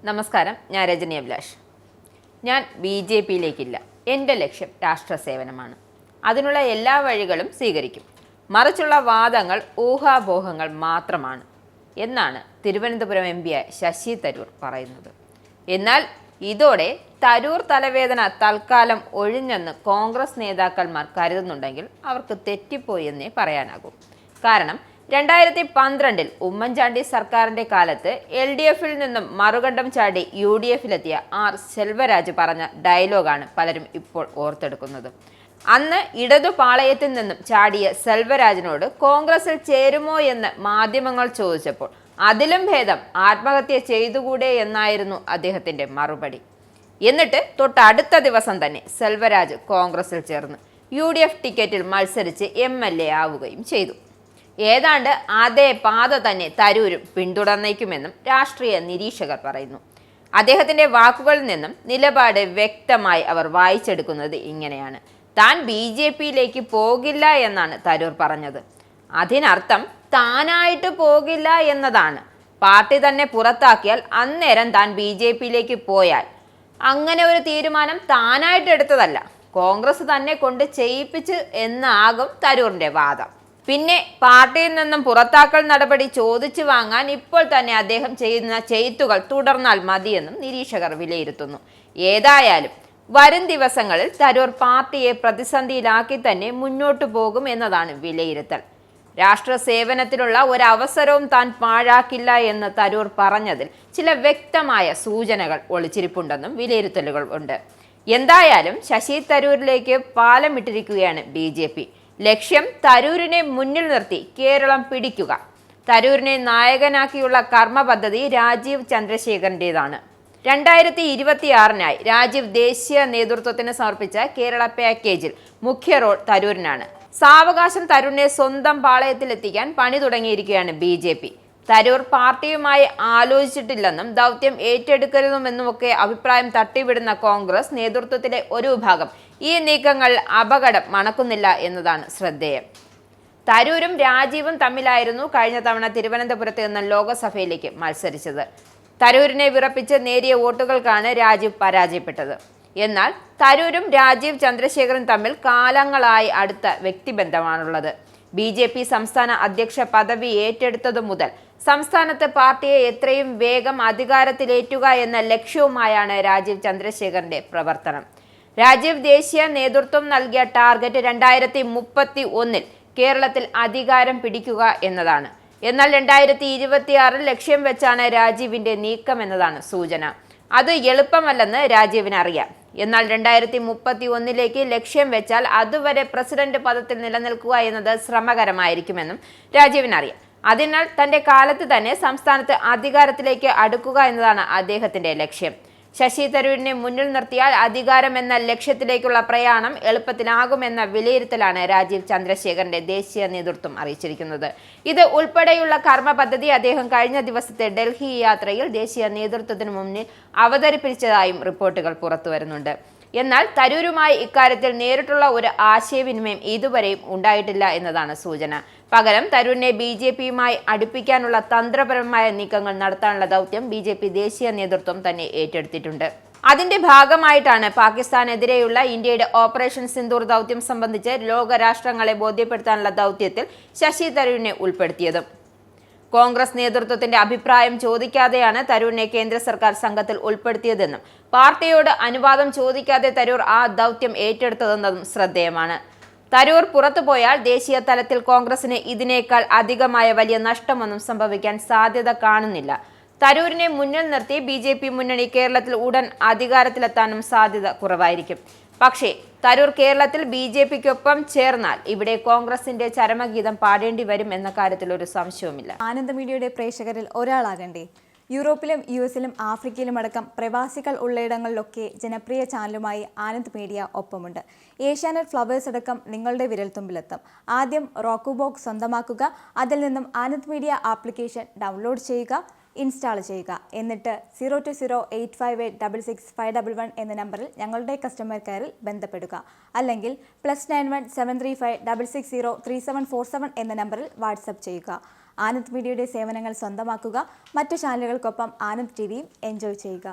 നമസ്കാരം, ഞാൻ രജനി അഭിലാഷ്. ഞാൻ BJPയിലേക്കില്ല. എൻ്റെ ലക്ഷ്യം രാഷ്ട്രസേവനമാണ്. അതിനുള്ള എല്ലാ വഴികളും സ്വീകരിക്കും. മറിച്ചുള്ള വാദങ്ങൾ ഊഹാപോഹങ്ങൾ മാത്രമാണ് എന്നാണ് തിരുവനന്തപുരം MP ശശി തരൂർ പറയുന്നത്. എന്നാൽ ഇതോടെ തരൂർ തലവേദന തൽക്കാലം ഒഴിഞ്ഞെന്ന് കോൺഗ്രസ് നേതാക്കന്മാർ കരുതുന്നുണ്ടെങ്കിൽ അവർക്ക് തെറ്റിപ്പോയി എന്നേ പറയാനാകൂ. കാരണം 2012 ഉമ്മൻചാണ്ടി സർക്കാരിന്റെ കാലത്ത് LDFിൽ നിന്നും മറുകണ്ഠം ചാടി UDFിലെത്തിയ സെൽവരാജ് പറഞ്ഞ ഡയലോഗാണ് പലരും ഇപ്പോൾ ഓർത്തെടുക്കുന്നത്. അന്ന് ഇടതുപാളയത്തിൽ നിന്നും ചാടിയ സെൽവരാജിനോട് കോൺഗ്രസിൽ ചേരുമോ എന്ന് മാധ്യമങ്ങൾ ചോദിച്ചപ്പോൾ അതിലും ഭേദം ആത്മഹത്യ ചെയ്തുകൂടെ എന്നായിരുന്നു അദ്ദേഹത്തിന്റെ മറുപടി. എന്നിട്ട് തൊട്ടടുത്ത ദിവസം തന്നെ സെൽവരാജ് കോൺഗ്രസിൽ ചേർന്ന് UDF ടിക്കറ്റിൽ മത്സരിച്ച് MLA ആവുകയും ചെയ്തു. ഏതാണ്ട് അതേ പാത തന്നെ തരൂരും പിന്തുടർന്നേക്കുമെന്നും രാഷ്ട്രീയ നിരീക്ഷകർ പറയുന്നു. അദ്ദേഹത്തിന്റെ വാക്കുകളിൽ നിന്നും നിലപാട് വ്യക്തമായി അവർ വായിച്ചെടുക്കുന്നത് ഇങ്ങനെയാണ്. താൻ BJPയിലേക്ക് പോകില്ല എന്നാണ് തരൂർ പറഞ്ഞത്. അതിനർത്ഥം താനായിട്ട് പോകില്ല എന്നതാണ്. പാർട്ടി തന്നെ പുറത്താക്കിയാൽ അന്നേരം താൻ BJPയിലേക്ക് പോയാൽ അങ്ങനെ ഒരു തീരുമാനം താനായിട്ട് എടുത്തതല്ല, കോൺഗ്രസ് തന്നെ കൊണ്ട് ചെയ്യിപ്പിച്ച് എന്നാകും തരൂറിന്റെ വാദം. പിന്നെ പാർട്ടിയിൽ നിന്നും പുറത്താക്കൽ നടപടി ചോദിച്ചു വാങ്ങാൻ ഇപ്പോൾ തന്നെ അദ്ദേഹം ചെയ്യുന്ന ചെയ്ത്തുകൾ തുടർന്നാൽ മതിയെന്നും നിരീക്ഷകർ വിലയിരുത്തുന്നു. ഏതായാലും വരും ദിവസങ്ങളിൽ തരൂർ പാർട്ടിയെ പ്രതിസന്ധിയിലാക്കി തന്നെ മുന്നോട്ടു പോകും എന്നതാണ് വിലയിരുത്തൽ. രാഷ്ട്ര സേവനത്തിനുള്ള ഒരവസരവും താൻ പാഴാക്കില്ല എന്ന് തരൂർ പറഞ്ഞതിൽ ചില വ്യക്തമായ സൂചനകൾ ഒളിച്ചിരിപ്പുണ്ടെന്നും വിലയിരുത്തലുകൾ ഉണ്ട്. എന്തായാലും ശശി തരൂരിലേക്ക് പാലമിട്ടിരിക്കുകയാണ് BJP. ലക്ഷ്യം തരൂരിനെ മുന്നിൽ നിർത്തി കേരളം പിടിക്കുക. തരൂരിനെ നായകനാക്കിയുള്ള കർമ്മ പദ്ധതി രാജീവ് ചന്ദ്രശേഖരൻ്റെതാണ്. 2026 രാജീവ് ദേശീയ നേതൃത്വത്തിന് സമർപ്പിച്ച കേരള പാക്കേജിൽ മുഖ്യ റോൾ തരൂരിനാണ്. സാവകാശം തരൂരിനെ സ്വന്തം പാളയത്തിലെത്തിക്കാൻ പണി തുടങ്ങിയിരിക്കുകയാണ് BJP. തരൂർ പാർട്ടിയുമായി ആലോചിച്ചിട്ടില്ലെന്നും ദൗത്യം ഏറ്റെടുക്കരുതെന്നുമൊക്കെ അഭിപ്രായം തട്ടിവിടുന്ന കോൺഗ്രസ് നേതൃത്വത്തിലെ ഒരു വിഭാഗം ഈ നീക്കങ്ങൾ അപകടം മണക്കുന്നില്ല എന്നതാണ് ശ്രദ്ധേയം. തരൂരും രാജീവും തമ്മിലായിരുന്നു കഴിഞ്ഞ തവണ തിരുവനന്തപുരത്ത് നിന്ന് ലോക്സഭയിലേക്ക് മത്സരിച്ചത്. തരൂരിനെ വിറപ്പിച്ച് നേരിയ വോട്ടുകൾക്കാണ് രാജീവ് പരാജയപ്പെട്ടത്. എന്നാൽ തരൂരും രാജീവ് ചന്ദ്രശേഖരൻ തമ്മിൽ കാലങ്ങളായി അടുത്ത വ്യക്തിബന്ധമാണുള്ളത്. BJP സംസ്ഥാന അധ്യക്ഷ പദവി ഏറ്റെടുത്തതു മുതൽ സംസ്ഥാനത്ത് പാർട്ടിയെ എത്രയും വേഗം അധികാരത്തിലേറ്റുക എന്ന ലക്ഷ്യവുമായാണ് രാജീവ് ചന്ദ്രശേഖരന്റെ പ്രവർത്തനം. രാജീവ് ദേശീയ നേതൃത്വം നൽകിയ ടാർഗറ്റ് 2031 കേരളത്തിൽ അധികാരം പിടിക്കുക എന്നതാണ്. എന്നാൽ 2026 ലക്ഷ്യം വെച്ചാണ് രാജീവിന്റെ നീക്കം എന്നതാണ് സൂചന. അത് എളുപ്പമല്ലെന്ന് രാജീവിന് അറിയാം. എന്നാൽ 2031 ലക്ഷ്യം വെച്ചാൽ അതുവരെ പ്രസിഡന്റ് പദത്തിൽ നിലനിൽക്കുക എന്നത് ശ്രമകരമായിരിക്കുമെന്നും രാജീവിനറിയാം. അതിനാൽ തന്റെ കാലത്ത് തന്നെ സംസ്ഥാനത്ത് അധികാരത്തിലേക്ക് അടുക്കുക എന്നതാണ് അദ്ദേഹത്തിന്റെ ലക്ഷ്യം. ശശി തരൂരിനെ മുന്നിൽ നിർത്തിയാൽ അധികാരം എന്ന ലക്ഷ്യത്തിലേക്കുള്ള പ്രയാണം എളുപ്പത്തിലാകുമെന്ന വിലയിരുത്തലാണ് രാജീവ് ചന്ദ്രശേഖരന്റെ ദേശീയ നേതൃത്വം അറിയിച്ചിരിക്കുന്നത്. ഇത് ഉൾപ്പെടെയുള്ള കർമ്മ പദ്ധതി അദ്ദേഹം കഴിഞ്ഞ ദിവസത്തെ ഡൽഹി യാത്രയിൽ ദേശീയ നേതൃത്വത്തിന് മുന്നിൽ അവതരിപ്പിച്ചതായും റിപ്പോർട്ടുകൾ പുറത്തുവരുന്നുണ്ട്. എന്നാൽ തരൂരുമായി ഇക്കാര്യത്തിൽ നേരിട്ടുള്ള ഒരു ആശയവിനിമയം ഇതുവരെയും ഉണ്ടായിട്ടില്ല എന്നതാണ് സൂചന. പകരം തരൂരിനെ BJPയുമായി അടുപ്പിക്കാനുള്ള തന്ത്രപരമായ നീക്കങ്ങൾ നടത്താനുള്ള ദൗത്യം BJP ദേശീയ നേതൃത്വം തന്നെ ഏറ്റെടുത്തിട്ടുണ്ട്. അതിന്റെ ഭാഗമായിട്ടാണ് പാകിസ്ഥാനെതിരെയുള്ള ഇന്ത്യയുടെ ഓപ്പറേഷൻ സിന്ദൂർ ദൗത്യം സംബന്ധിച്ച് ലോകരാഷ്ട്രങ്ങളെ ബോധ്യപ്പെടുത്താനുള്ള ദൗത്യത്തിൽ ശശി തരൂരിനെ ഉൾപ്പെടുത്തിയത്. കോൺഗ്രസ് നേതൃത്വത്തിന്റെ അഭിപ്രായം ചോദിക്കാതെയാണ് തരൂരിനെ കേന്ദ്ര സർക്കാർ സംഘത്തിൽ ഉൾപ്പെടുത്തിയതെന്നും പാർട്ടിയോട് അനുവാദം ചോദിക്കാതെ തരൂർ ആ ദൗത്യം ഏറ്റെടുത്തതെന്നതും ശ്രദ്ധേയമാണ്. തരൂർ പുറത്തുപോയാൽ ദേശീയ തലത്തിൽ കോൺഗ്രസിന് ഇതിനേക്കാൾ അധികമായ വലിയ നഷ്ടമൊന്നും സംഭവിക്കാൻ സാധ്യത കാണുന്നില്ല. തരൂരിനെ മുന്നിൽ നിർത്തി BJP മുന്നണി കേരളത്തിൽ ഉടൻ അധികാരത്തിലെത്താനും സാധ്യത കുറവായിരിക്കും. പക്ഷേ തരൂർ കേരളത്തിൽ BJPക്കൊപ്പം ചേർന്നാൽ ഇവിടെ കോൺഗ്രസിന്റെ ചരമഗീതം പാടേണ്ടി വരും എന്ന കാര്യത്തിൽ ഒരു സംശയവുമില്ല. ആനന്ദ മീഡിയയുടെ പ്രേക്ഷകരിൽ ഒരാളാകണ്ടേ? യൂറോപ്പിലും US-ലും ആഫ്രിക്കയിലും അടക്കം പ്രവാസികൾ ഉള്ളയിടങ്ങളിലൊക്കെ ജനപ്രിയ ചാനലുമായി ആനന്ദ് മീഡിയ ഒപ്പമുണ്ട്. ഏഷ്യാനെറ്റ് ഫ്ലവേഴ്സ് അടക്കം നിങ്ങളുടെ വിരൽത്തുമ്പിലെത്തും. ആദ്യം റോക്കു ബോക്സ് സ്വന്തമാക്കുക. അതിൽ നിന്നും ആനന്ദ് മീഡിയ ആപ്ലിക്കേഷൻ ഡൗൺലോഡ് ചെയ്യുക, ഇൻസ്റ്റാൾ ചെയ്യുക. എന്നിട്ട് 02085866511 എന്ന നമ്പറിൽ ഞങ്ങളുടെ കസ്റ്റമർ കെയറിൽ ബന്ധപ്പെടുക. അല്ലെങ്കിൽ +91 735 660 3747 എന്ന നമ്പറിൽ വാട്സപ്പ് ചെയ്യുക. ആനന്ദ് മീഡിയയുടെ സേവനങ്ങൾ സ്വന്തമാക്കുക. മറ്റു ചാനലുകൾക്കൊപ്പം ആനന്ദ് ടിവിയും എൻജോയ് ചെയ്യുക.